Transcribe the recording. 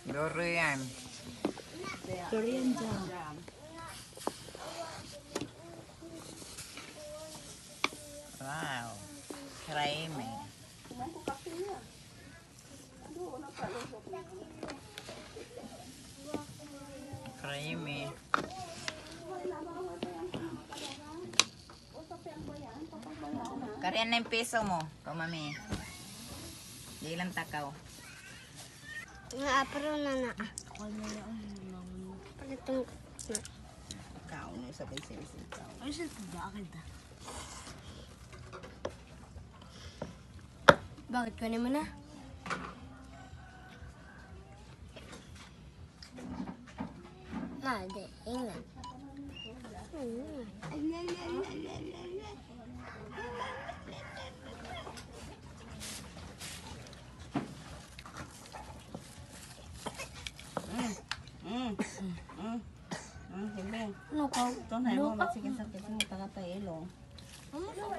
Durian. Korean jam. Wow. Creamy. Creamy. Karian na yung peso mo, mami. Di lang takaw. Nga apro na na. Pagitong na. Ikaw na sabay-sabay ikaw. Ay, siya ba? Akin ta. Bakit ko naman na? Made, ingat. Hibing. Ano ka? Ito na yung mga sige sakit mo, tagatay ilong.